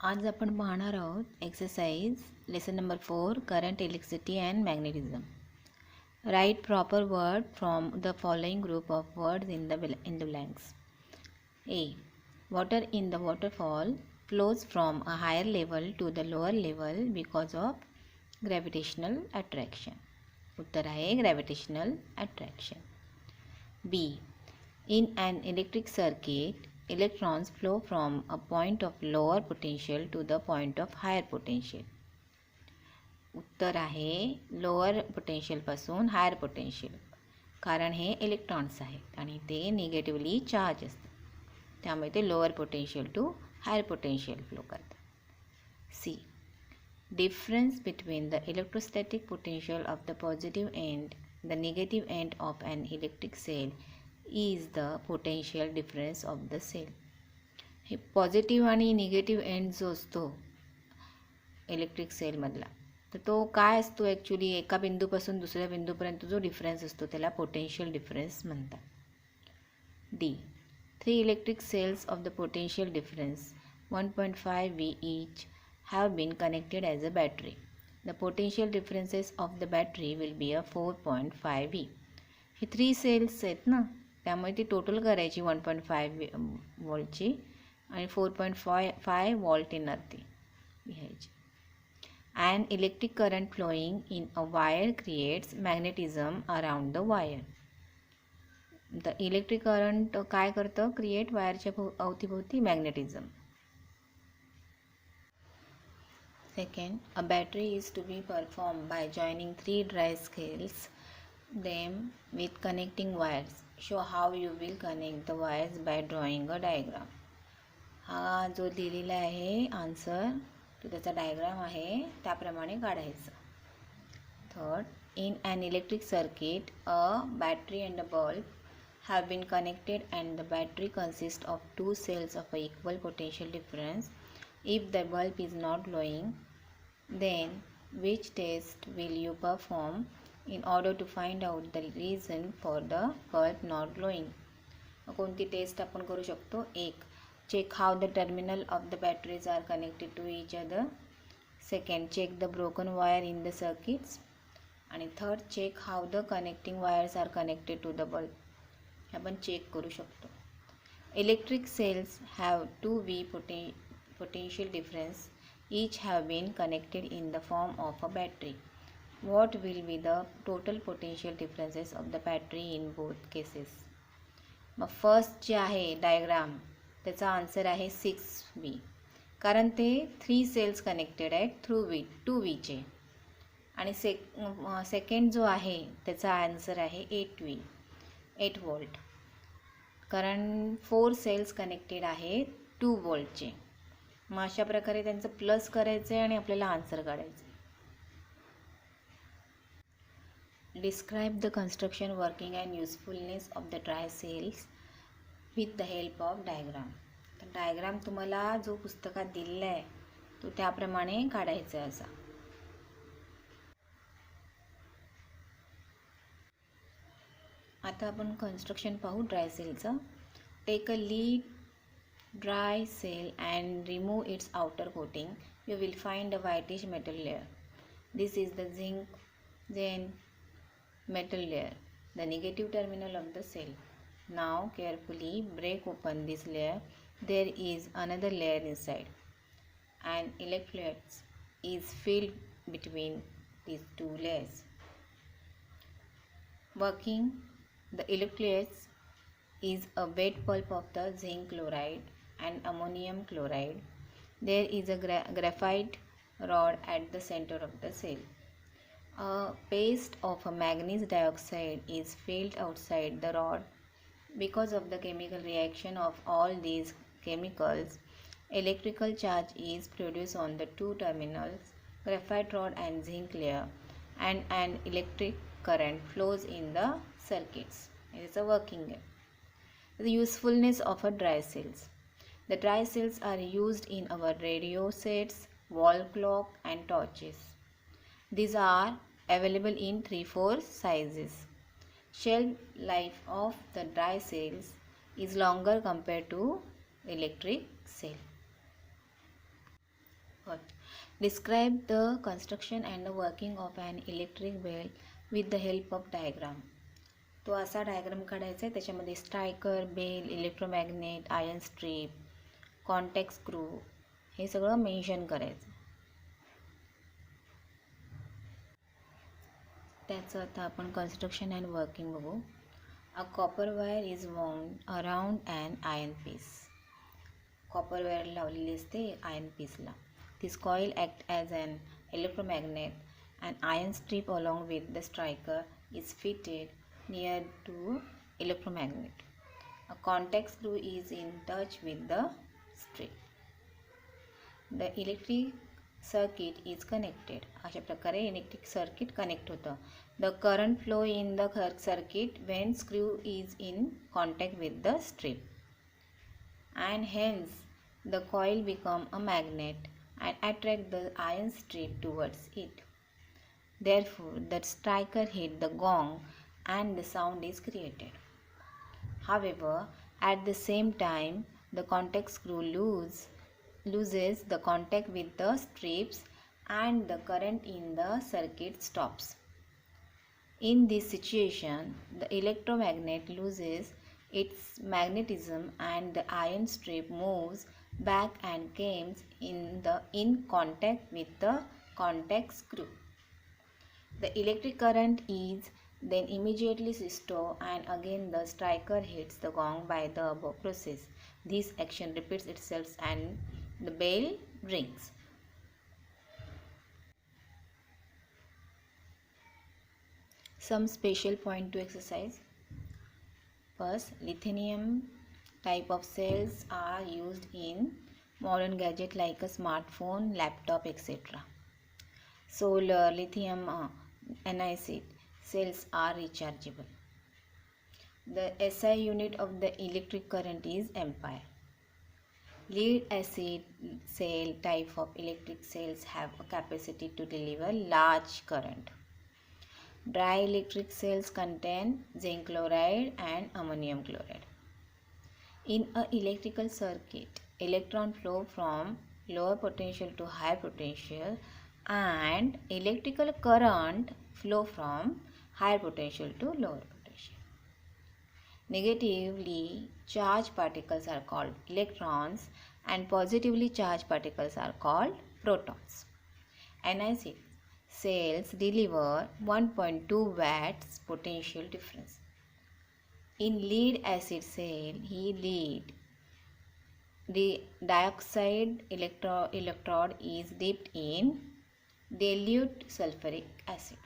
आज आपण पाहणार आहोत exercise lesson number 4 current electricity and magnetism. Write proper word from the following group of words in the blanks. A. Water in the waterfall flows from a higher level to the lower level because of gravitational attraction. उत्तर आहे gravitational attraction. B. In an electric circuit, electrons flow from a point of lower potential to the point of higher potential. उत्तर आहे lower पोटेन्शियलपासून higher potential, कारण हे electrons आहेत आणि ते negatively charge असतात, त्यामुळे ते lower potential to higher potential flow करतात. C. Difference between the electrostatic potential of the positive and the negative end of an electric cell is the potential difference of the cell. हे positive आणि negative end जो असतो electric सेलमधला, तर तो काय असतो actually, एका बिंदूपासून दुसऱ्या बिंदूपर्यंत जो डिफरन्स असतो त्याला पोटेन्शियल डिफरन्स म्हणतात. D. 3 electric cells of the potential difference 1.5 V each have been connected as a battery. The potential differences of the battery will be a 4.5 V. हे 3 cells आहेत ना, त्यामुळे ती टोटल करायची 1.5 वोल्टची आणि 4.5 वोल्ट इनरती घ्यायची. An electric current flowing in a wire creates magnetism around the wire. The electric current काय करतं, क्रिएट वायरच्या अवतीभोवती magnetism. Second, a battery is to be perform by joining 3 dry cells them with connecting wires. Show how you will connect the wires by drawing a diagram. हा जो दिलेला आहे answer, तो त्याचा डायग्राम आहे, त्याप्रमाणे काढायचा. Third, in an electric circuit a battery and a bulb have been connected and the battery consists of 2 cells of equal potential difference. If the bulb is not glowing, then which test will you perform in order to find out the reason for the bulb not glowing? कोणती test आपण करू शकतो? एक, check how the terminal of the batteries are connected to each other. Second, check the broken wire in the circuits. आणि third, check how the connecting wires are connected to the bulb. आपण check करू शकतो. Electric sales have 2 V potential difference. Each have been connected in the form of a battery. What will be the total potential differences of the battery in both cases? मग first जे आहे diagram, त्याचा answer आहे 6V, कारण ते 3 cells connected through थ्रू 2 Vचे. आणि सेकंड जो आहे त्याचा आन्सर आहे 8 वोल्ट, कारण 4 सेल्स कनेक्टेड आहेत 2 वोल्टचे. मग अशा प्रकारे त्यांचं प्लस करायचं आहे आणि आपल्याला आन्सर काढायचं. Describe the construction, working and usefulness of the dry sales with the help of diagram. तर डायग्राम तुम्हाला जो पुस्तकात दिलेला आहे तो त्याप्रमाणे काढायचा आहे असा. आता आपण कन्स्ट्रक्शन पाहू ड्राय सेलचं. Take a lead dry cell and remove its outer coating. You will find a whitish metal layer. This is the zinc metal layer, the negative terminal of the cell. Now carefully break open this layer. There is another layer inside and electrolytes is filled between these 2 layers. Working the electrolytes is a wet pulp of the zinc chloride and ammonium chloride. There is a graphite rod at the center of the cell. A paste of a manganese dioxide is filled outside the rod. Because of the chemical reaction of all these chemicals, electrical charge is produced on the 2 terminals, graphite rod and zinc layer, and an electric current flows in the circuits. It is a working. The usefulness of a dry cells. The dry cells are used in our radio sets, wall clock and torches. These are available in 3-4 sizes. Shelf life of the dry cells is longer compared to electric cell. First, describe the construction and the working of an electric bell with the help of diagram. तो असा diagram काढायचा आहे, त्याच्यामध्ये striker, bell, electromagnet, iron strip, contact screw हे सगळं mention करायचं. त्याचं आता आपण कन्स्ट्रक्शन अँड वर्किंग बघू. A copper wire is wound around and iron piece. Copper wire लावलेली असते आयर्न पीसला. This coil act as an electromagnet and iron strip along with the striker is fitted near to electromagnet. A contact screw is in touch with the strip. The electric circuit is connected. अशा प्रकारे electric circuit connect होतं. The current flow in the circuit when screw is in contact with the strip and hence the coil become a magnet and attract the iron strip towards it. Therefore, the striker hit the gong and the sound is created. However, at the same time, the contact screw loses the contact with the strips and the current in the circuit stops. In this situation, the electromagnet loses its magnetism and the iron strip moves back and comes in contact with the contact screw. The electric current is then immediately restored and again the striker hits the gong by the above process. This action repeats itself and the bell rings. Some special point to exercise. First, lithium type of cells are used in modern gadgets like a smartphone, laptop, etc. Solar lithium NIC cells are rechargeable. The SI unit of the electric current is ampere. Lead acid cell type of electric cells have a capacity to deliver large current. Dry electric cells contain zinc chloride and ammonium chloride. In an electrical circuit, electrons flow from lower potential to higher potential and electrical current flow from higher potential to lower potential. Negatively charged particles are called electrons and positively charged particles are called protons. NIC cells deliver 1.2 watts potential difference. In lead acid cell, the dioxide electrode is dipped in dilute sulfuric acid.